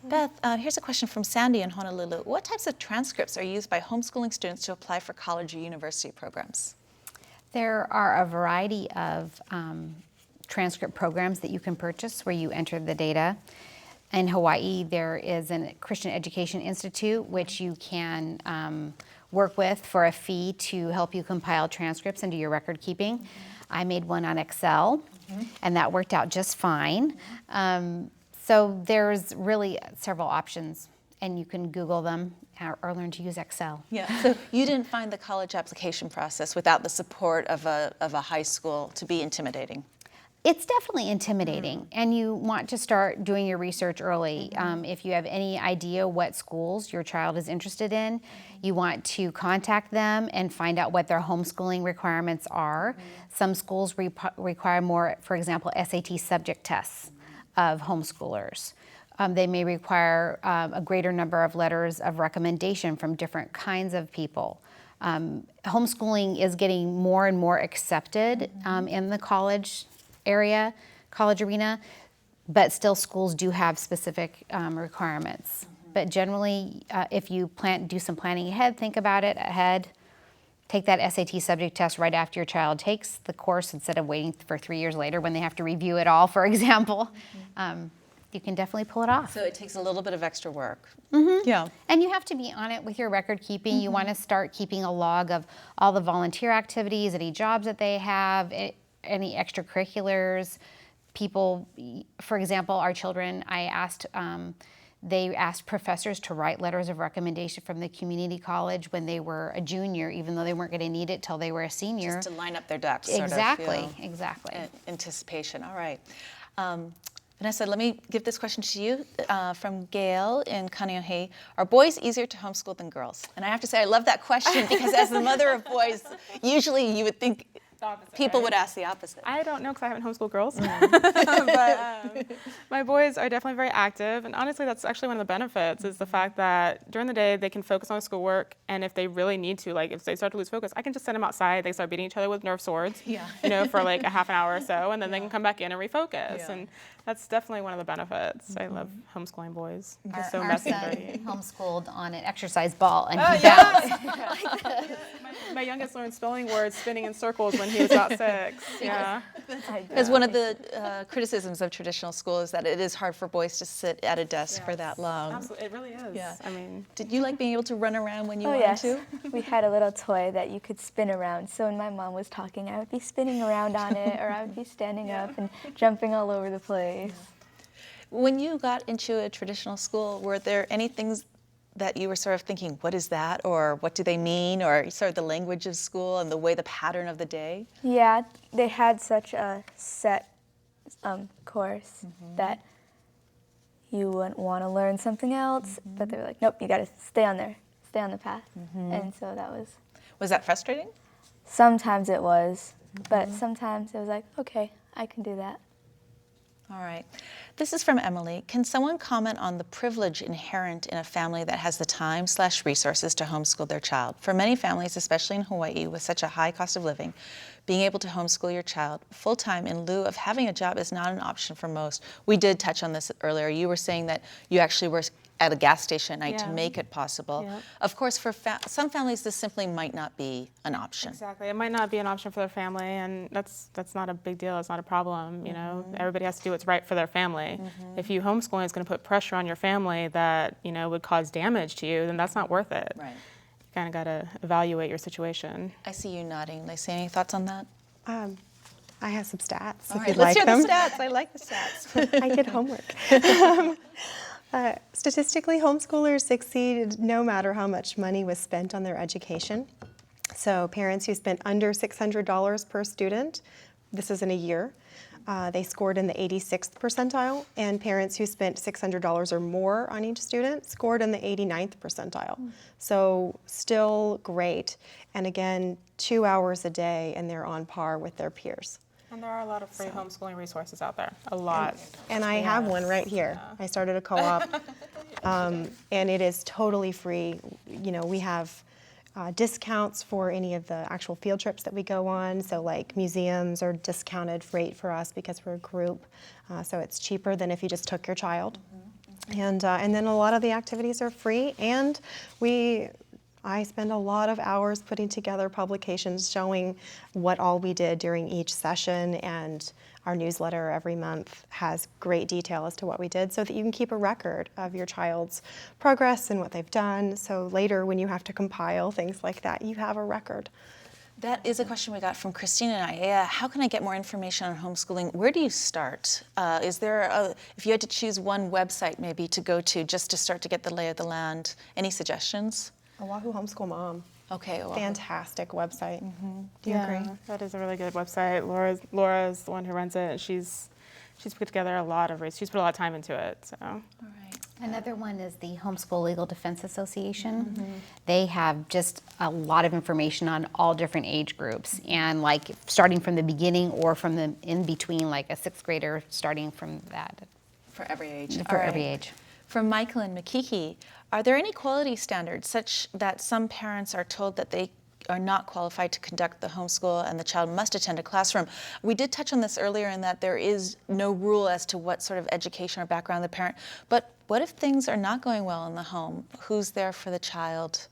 Beth, here's a question from Sandy in Honolulu. What types of transcripts are used by homeschooling students to apply for college or university programs? There are a variety of transcript programs that you can purchase where you enter the data. In Hawaii, there is a Christian Education Institute, which you can work with for a fee to help you compile transcripts and do your record keeping. I made one on Excel, and that worked out just fine. So there's really several options, and you can Google them or learn to use Excel. Yeah. So you didn't find the college application process without the support of a high school to be intimidating? It's definitely intimidating, and you want to start doing your research early. If you have any idea what schools your child is interested in, you want to contact them and find out what their homeschooling requirements are. Some schools require more, for example, SAT subject tests of homeschoolers. They may require a greater number of letters of recommendation from different kinds of people. Homeschooling is getting more and more accepted in the college arena, but still schools do have specific requirements. But generally, if you do some planning ahead, think about it ahead, take that SAT subject test right after your child takes the course instead of waiting for 3 years later when they have to review it all, for example. You can definitely pull it off. So it takes a little bit of extra work. Yeah. And you have to be on it with your record keeping. You want to start keeping a log of all the volunteer activities, any jobs that they have, any extracurriculars. People, for example, our children, they asked professors to write letters of recommendation from the community college when they were a junior, even though they weren't going to need it till they were a senior. Just to line up their ducks. Exactly, Sort of, exactly. Anticipation. All right. Vanessa, let me give this question to you from Gail in Kaneohe. Are boys easier to homeschool than girls? And I have to say, I love that question because as the mother of boys, usually you would think people would ask the opposite. I don't know because I haven't homeschooled girls, but my boys are definitely very active, and honestly that's actually one of the benefits is the fact that during the day they can focus on schoolwork, and if they really need to, like if they start to lose focus, I can just send them outside, they start beating each other with Nerf swords, for like a half an hour or so, and then they can come back in and refocus, and that's definitely one of the benefits. I love homeschooling boys. They're so messy and dirty. Homeschooled on an exercise ball, and he bounced. My youngest learned spelling words spinning in circles when he was about 6. Yeah. Because one of the criticisms of traditional school is that it is hard for boys to sit at a desk for that long. Absolutely, it really is. Yeah. I mean, Did you like being able to run around when you wanted yes. to? We had a little toy that you could spin around. So when my mom was talking, I would be spinning around on it, or I would be standing up and jumping all over the place. When you got into a traditional school, were there any things that you were sort of thinking, what is that, or what do they mean, or sort of the language of school and the pattern of the day? Yeah, they had such a set course that you wouldn't want to learn something else, but they were like, nope, you got to stay on the path. And so that was... Was that frustrating? Sometimes it was, but sometimes it was like, okay, I can do that. All right. This is from Emily. Can someone comment on the privilege inherent in a family that has the time/resources to homeschool their child? For many families, especially in Hawaii, with such a high cost of living, being able to homeschool your child full-time in lieu of having a job is not an option for most. We did touch on this earlier. You were saying that you actually were at a gas station at night to Yeah. make it possible. Yeah. Of course, for some families, this simply might not be an option. Exactly. It might not be an option for their family, and that's not a big deal. It's not a problem. You know, everybody has to do what's right for their family. If you homeschooling is going to put pressure on your family that, you know, would cause damage to you, then that's not worth it. Right. You kind of got to evaluate your situation. I see you nodding. Lacey, any thoughts on that? I have some stats All if right, you'd let's like hear them. the stats. I like the stats. I did homework. Statistically, homeschoolers succeed no matter how much money was spent on their education. So parents who spent under $600 per student, this is in a year, they scored in the 86th percentile, and parents who spent $600 or more on each student scored in the 89th percentile. So still great. And again, 2 hours a day, and they're on par with their peers. And there are a lot of free homeschooling resources out there, a lot. And I have one right here. I started a co-op, and it is totally free. You know, we have discounts for any of the actual field trips that we go on. So like museums are discounted rate for us because we're a group. So it's cheaper than if you just took your child. And then a lot of the activities are free, and I spend a lot of hours putting together publications showing what all we did during each session, and our newsletter every month has great detail as to what we did so that you can keep a record of your child's progress and what they've done. So later when you have to compile things like that, you have a record. That is a question we got from Christine and I. How can I get more information on homeschooling? Where do you start? Is there, if you had to choose one website maybe to go to just to start to get the lay of the land, any suggestions? Oahu Homeschool Mom. Okay. Well, Fantastic website. Do you agree? That is a really good website. Laura's the one who runs it, and she's put together a lot of she's put a lot of time into it. So. all right. Another one is the Homeschool Legal Defense Association. They have just a lot of information on all different age groups, and like starting from the beginning or from the in between, like a sixth grader starting from that. For every age. For every age. From Michael and Makiki, are there any quality standards such that some parents are told that they are not qualified to conduct the homeschool and the child must attend a classroom? We did touch on this earlier in that there is no rule as to what sort of education or background the parent, but what if things are not going well in the home? Who's there for the child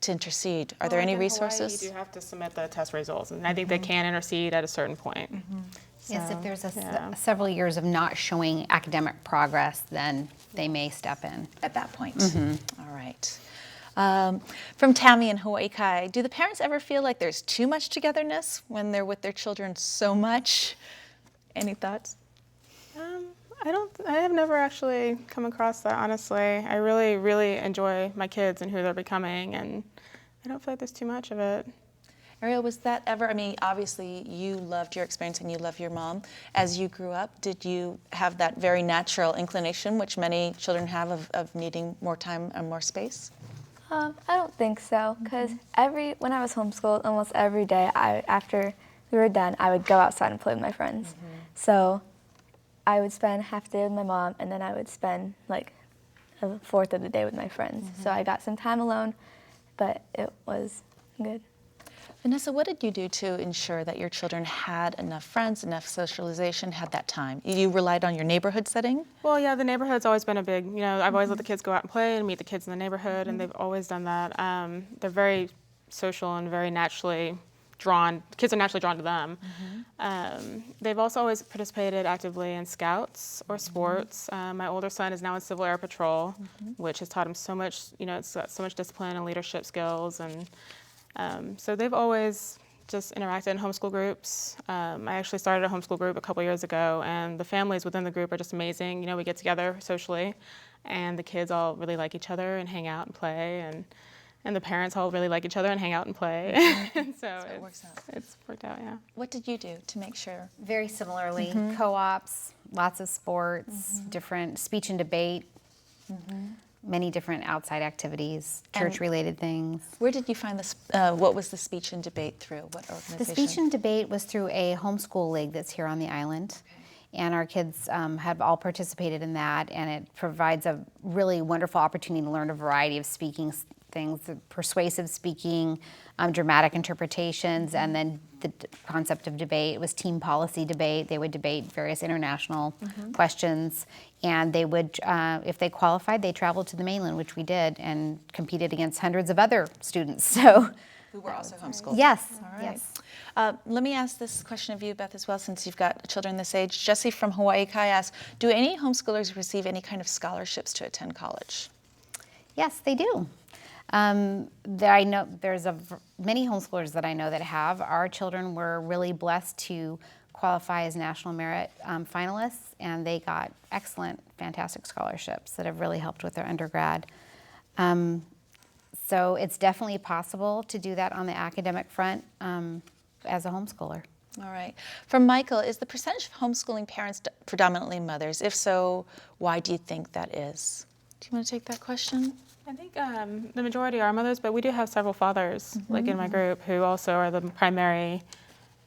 to intercede? Are there any resources? Hawaii, you do have to submit the test results, and I think they can intercede at a certain point. Yes, if So, there's yeah. several years of not showing academic progress, then they may step in. At that point. All right. From Tammy in Hawaii Kai, do the parents ever feel like there's too much togetherness when they're with their children so much? Any thoughts? I have never actually come across that, honestly. I really, really enjoy my kids and who they're becoming, and I don't feel like there's too much of it. Ariel, was that ever, I mean, obviously you loved your experience and you love your mom. As you grew up, did you have that very natural inclination, which many children have, of needing more time and more space? I don't think so, because when I was homeschooled, almost every day, after we were done, I would go outside and play with my friends. So I would spend half the day with my mom, and then I would spend like a fourth of the day with my friends. So I got some time alone, but it was good. Vanessa, what did you do to ensure that your children had enough friends, enough socialization, had that time? You relied on your neighborhood setting? Well, yeah, the neighborhood's always been a big, I've always let the kids go out and play and meet the kids in the neighborhood, and they've always done that. They're very social and very naturally drawn, kids are naturally drawn to them. They've also always participated actively in scouts or sports. My older son is now in Civil Air Patrol, which has taught him so much, it's got so much discipline and leadership skills, and so they've always just interacted in homeschool groups. I actually started a homeschool group a couple years ago, and the families within the group are just amazing. We get together socially, and the kids all really like each other and hang out and play, and the parents all really like each other and hang out and play. And so it works out. It's worked out, yeah. What did you do to make sure? Very similarly, co-ops, lots of sports, different speech and debate, many different outside activities, church-related things. Where did you find this? What was the speech and debate through? What organization? The speech and debate was through a homeschool league that's here on the island. And our kids have all participated in that, and it provides a really wonderful opportunity to learn a variety of speaking things, persuasive speaking, dramatic interpretations, and then the concept of debate. It was team policy debate. They would debate various international questions, and they would, if they qualified, they traveled to the mainland, which we did, and competed against hundreds of other students. So, Who were also homeschooled. yes, All right. yes. Let me ask this question of you, Beth, as well, since you've got children this age. Jesse from Hawaii Kai asks, do any homeschoolers receive any kind of scholarships to attend college? Yes, they do. I know there's many homeschoolers that I know that have. Our children were really blessed to qualify as national merit finalists, and they got excellent, fantastic scholarships that have really helped with their undergrad. So it's definitely possible to do that on the academic front as a homeschooler. All right. From Michael, is the percentage of homeschooling parents predominantly mothers? If so, why do you think that is? Do you want to take that question? I think the majority are mothers, but we do have several fathers, like in my group, who also are the primary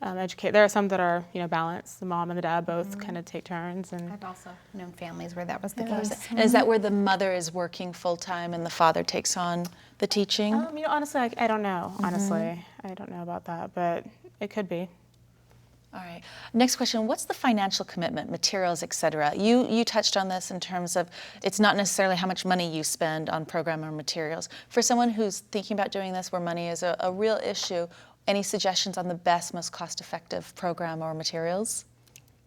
educator. There are some that are, balanced. The mom and the dad both kind of take turns. And I've also known families where that was the case. And is that where the mother is working full-time and the father takes on the teaching? honestly, I don't know. Honestly, I don't know about that, but it could be. All right. Next question, what's the financial commitment, materials, et cetera? You touched on this in terms of it's not necessarily how much money you spend on program or materials. For someone who's thinking about doing this where money is a real issue, any suggestions on the best, most cost-effective program or materials?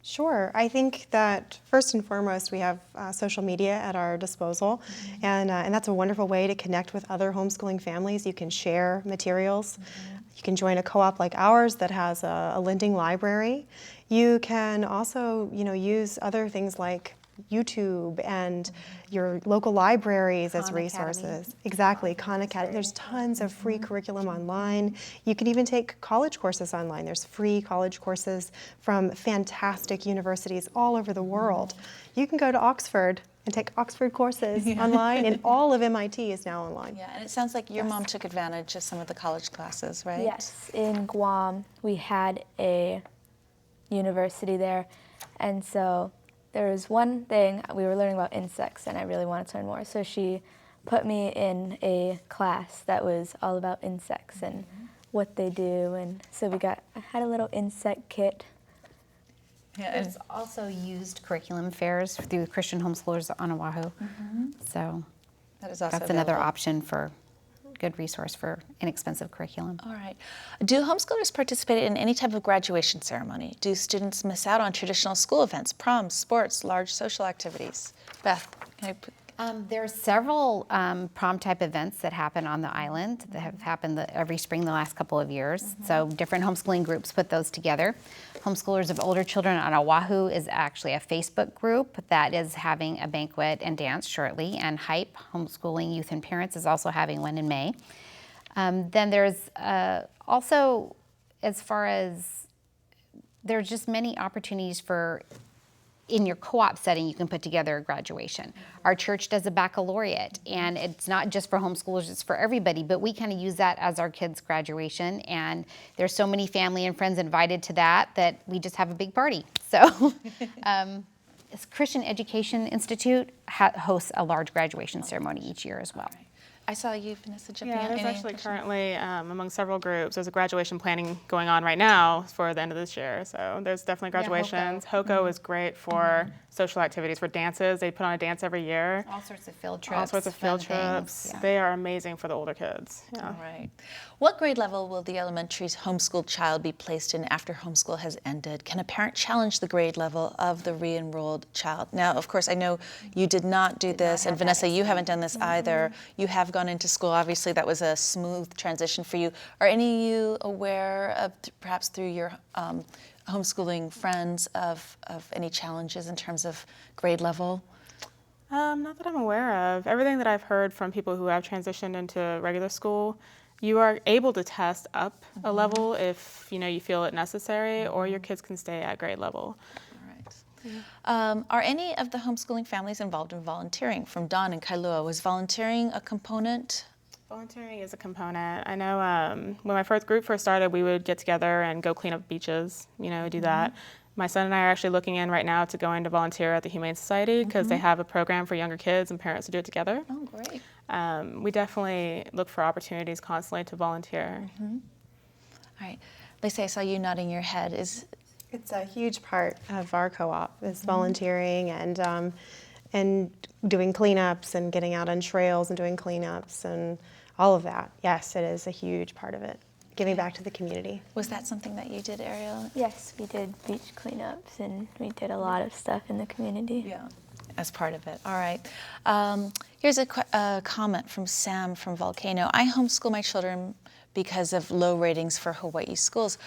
Sure. I think that first and foremost, we have social media at our disposal, and that's a wonderful way to connect with other homeschooling families. You can share materials. You can join a co-op like ours that has a lending library. You can also, use other things like YouTube and your local libraries as resources. Exactly, Khan Academy. There's tons of free curriculum online. You can even take college courses online. There's free college courses from fantastic universities all over the world. You can go to Oxford and take Oxford courses online, and all of MIT is now online. Yeah, and it sounds like your mom took advantage of some of the college classes, right? Yes, in Guam, we had a university there, and so there was one thing, we were learning about insects, and I really wanted to learn more, so she put me in a class that was all about insects and what they do, and so I had a little insect kit. Yeah, There's also used curriculum fairs through Christian homeschoolers on Oahu. So that is also that's another available. option for good resource for inexpensive curriculum. All right. Do homeschoolers participate in any type of graduation ceremony? Do students miss out on traditional school events, proms, sports, large social activities? Beth, can I put... There are several prom type events that happen on the island that have happened every spring the last couple of years. So different homeschooling groups put those together. Homeschoolers of Older Children on Oahu is actually a Facebook group that is having a banquet and dance shortly, and HYPE, Homeschooling Youth and Parents, is also having one in May. Then there's also, as far as, there's just many opportunities for in your co-op setting, you can put together a graduation. Our church does a baccalaureate, and it's not just for homeschoolers, it's for everybody, but we kind of use that as our kids' graduation, and there's so many family and friends invited to that we just have a big party. So this Christian Education Institute hosts a large graduation ceremony each year as well. I saw you, Vanessa, jumping Yeah, in. there's Any actually question? currently, among several groups, there's a graduation planning going on right now for the end of this year. So there's definitely graduations. HOCO is great for social activities, for dances. They put on a dance every year. All sorts of field trips. All sorts of field fun trips. things, yeah. They are amazing for the older kids. Yeah. All right. What grade level will the elementary homeschooled child be placed in after homeschool has ended? Can a parent challenge the grade level of the re-enrolled child? Now, of course, I know you did not do this, and Vanessa, you haven't done this either. You have gone into school. Obviously, that was a smooth transition for you. Are any of you aware of, perhaps through your homeschooling friends, of any challenges in terms of grade level? Not that I'm aware of. Everything that I've heard from people who have transitioned into regular school, you are able to test up a level if you feel it necessary, or your kids can stay at grade level. Are any of the homeschooling families involved in volunteering? From Don and Kailua, was volunteering a component? Volunteering is a component. I know when my group first started, we would get together and go clean up beaches, do that. My son and I are actually looking in right now to go in to volunteer at the Humane Society because they have a program for younger kids and parents to do it together. Oh, great. We definitely look for opportunities constantly to volunteer. All right. Lacey, I saw you nodding your head. It's a huge part of our co-op is volunteering and doing cleanups and getting out on trails and doing cleanups and all of that. Yes, it is a huge part of it. Giving back to the community. Was that something that you did, Ariel? Yes, we did beach cleanups and we did a lot of stuff in the community. Yeah, as part of it. All right. Here's a comment from Sam from Volcano. I homeschool my children because of low ratings for Hawaii schools.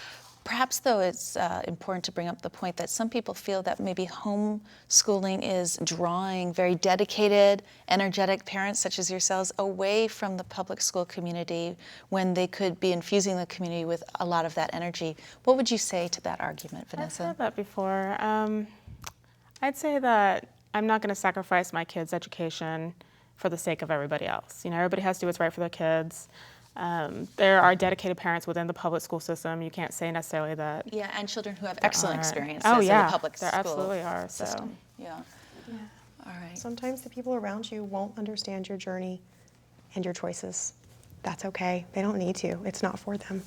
Perhaps, though, it's important to bring up the point that some people feel that maybe homeschooling is drawing very dedicated, energetic parents such as yourselves away from the public school community when they could be infusing the community with a lot of that energy. What would you say to that argument, Vanessa? I've said that before. I'd say that I'm not going to sacrifice my kids' education for the sake of everybody else. You know, everybody has to do what's right for their kids. There are dedicated parents within the public school system. You can't say necessarily that. Yeah, and children who have excellent experiences Oh, in yeah, the public there school absolutely are. system. Yeah. All right. Sometimes the people around you won't understand your journey and your choices. That's okay. They don't need to. It's not for them.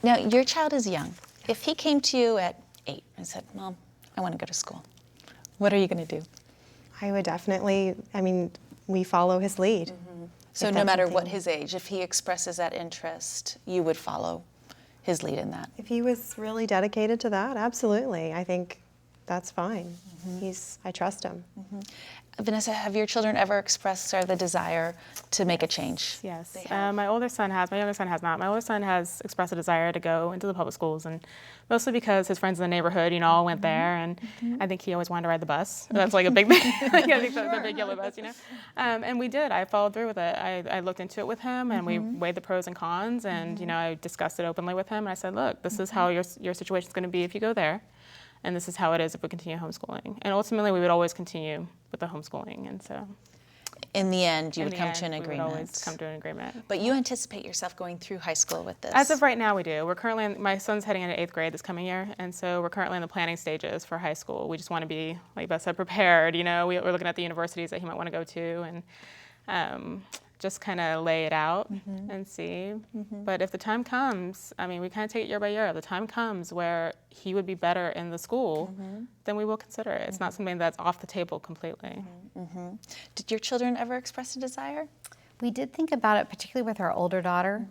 Now, your child is young. If he came to you at 8 and said, Mom, I want to go to school, what are you going to do? I would definitely, we follow his lead. So no matter what his age, if he expresses that interest, you would follow his lead in that. If he was really dedicated to that, absolutely. I think that's fine. I trust him. Vanessa, have your children ever expressed the desire to make a change? Yes. My older son has. My younger son has not. My older son has expressed a desire to go into the public schools, and mostly because his friends in the neighborhood, all went there, and I think he always wanted to ride the bus. That's like a big thing. I think the big yellow bus, And we did. I followed through with it. I looked into it with him, and we weighed the pros and cons, and I discussed it openly with him. And I said, look, this is how your situation is going to be if you go there. And this is how it is if we continue homeschooling. And ultimately, we would always continue with the homeschooling. And so, in the end, you would come to an agreement. We would always come to an agreement. But you anticipate yourself going through high school with this? As of right now, we do. We're currently, my son's heading into 8th grade this coming year, and so we're currently in the planning stages for high school. We just want to be, like Beth said, prepared. We're looking at the universities that he might want to go to, and just kind of lay it out and see. But if the time comes, we kind of take it year by year. If the time comes where he would be better in the school, then we will consider it. It's not something that's off the table completely. Did your children ever express a desire? We did think about it, particularly with our older daughter,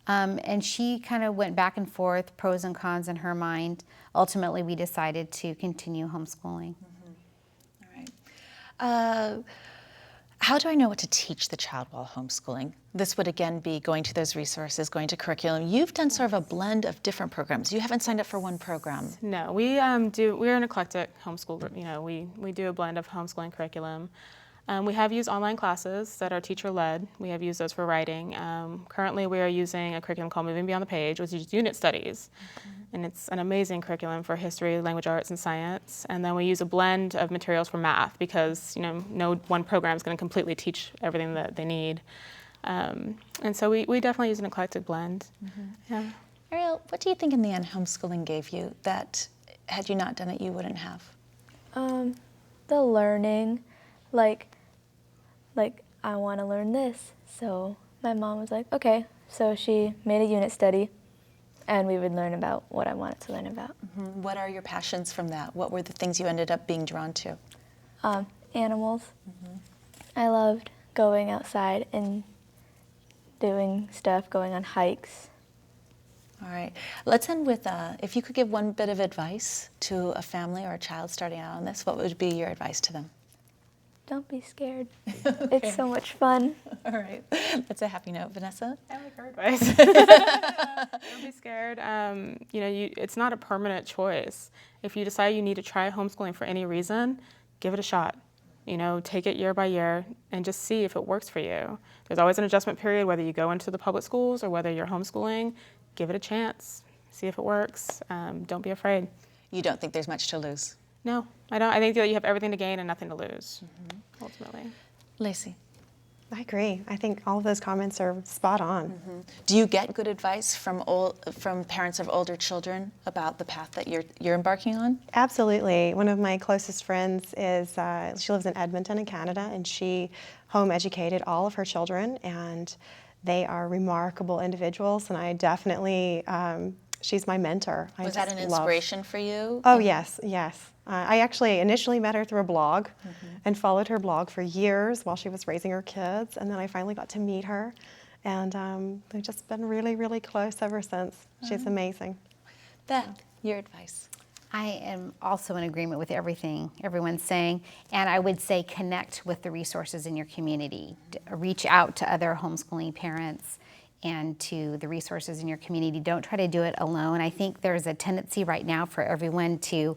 and she kind of went back and forth, pros and cons in her mind. Ultimately, we decided to continue homeschooling. All right. How do I know what to teach the child while homeschooling? This would again be going to those resources, going to curriculum. You've done sort of a blend of different programs. You haven't signed up for one program. No, we're an eclectic homeschool. We do a blend of homeschooling curriculum. We have used online classes that are teacher-led. We have used those for writing. Currently, we are using a curriculum called Moving Beyond the Page, which is unit studies. And it's an amazing curriculum for history, language arts, and science. And then we use a blend of materials for math because, no one program is going to completely teach everything that they need. And so we definitely use an eclectic blend. Yeah. Ariel, what do you think in the end homeschooling gave you that, had you not done it, you wouldn't have? The learning, like I want to learn this. So my mom was like, okay. So she made a unit study, and we would learn about what I wanted to learn about. What are your passions from that? What were the things you ended up being drawn to? Animals. I loved going outside and doing stuff, going on hikes. All right. Let's end with, if you could give one bit of advice to a family or a child starting out on this, what would be your advice to them? Don't be scared. It's so much fun. All right. That's a happy note. Vanessa? I like her advice. Don't be scared. It's not a permanent choice. If you decide you need to try homeschooling for any reason, give it a shot. Take it year by year and just see if it works for you. There's always an adjustment period, whether you go into the public schools or whether you're homeschooling. Give it a chance. See if it works. Don't be afraid. You don't think there's much to lose? No, I don't. I think that you have everything to gain and nothing to lose, ultimately. Lacey? I agree. I think all of those comments are spot on. Do you get good advice from parents of older children about the path that you're embarking on? Absolutely. One of my closest friends is, she lives in Edmonton in Canada, and she home educated all of her children, and they are remarkable individuals, and I definitely she's my mentor. I Was that an just love- inspiration for you? Oh, yes, yes. I actually initially met her through a blog and followed her blog for years while she was raising her kids. And then I finally got to meet her. And we've just been really, really close ever since. She's amazing. Beth, your advice. I am also in agreement with everything everyone's saying, and I would say connect with the resources in your community. Reach out to other homeschooling parents and to the resources in your community. Don't try to do it alone. I think there's a tendency right now for everyone to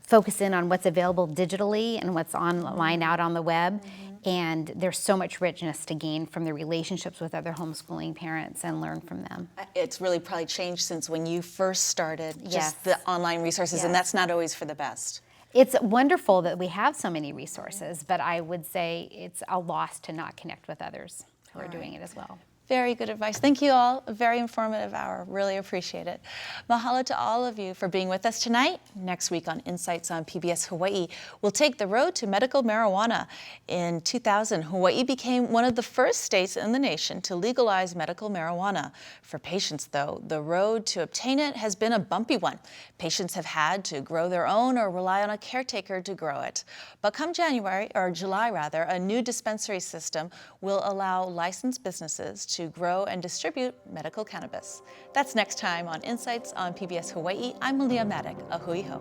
focus in on what's available digitally and what's online out on the web. And there's so much richness to gain from the relationships with other homeschooling parents and learn from them. It's really probably changed since when you first started, Yes. just the online resources, and Yes. that's not always for the best. It's wonderful that we have so many resources, but I would say it's a loss to not connect with others who are doing it as well. Very good advice. Thank you all. A very informative hour. Really appreciate it. Mahalo to all of you for being with us tonight. Next week on Insights on PBS Hawaii, we'll take the road to medical marijuana. In 2000, Hawaii became one of the first states in the nation to legalize medical marijuana. For patients, though, the road to obtain it has been a bumpy one. Patients have had to grow their own or rely on a caretaker to grow it. But come July, a new dispensary system will allow licensed businesses to grow and distribute medical cannabis. That's next time on Insights on PBS Hawaii. I'm Malia Maddock. A hui hou.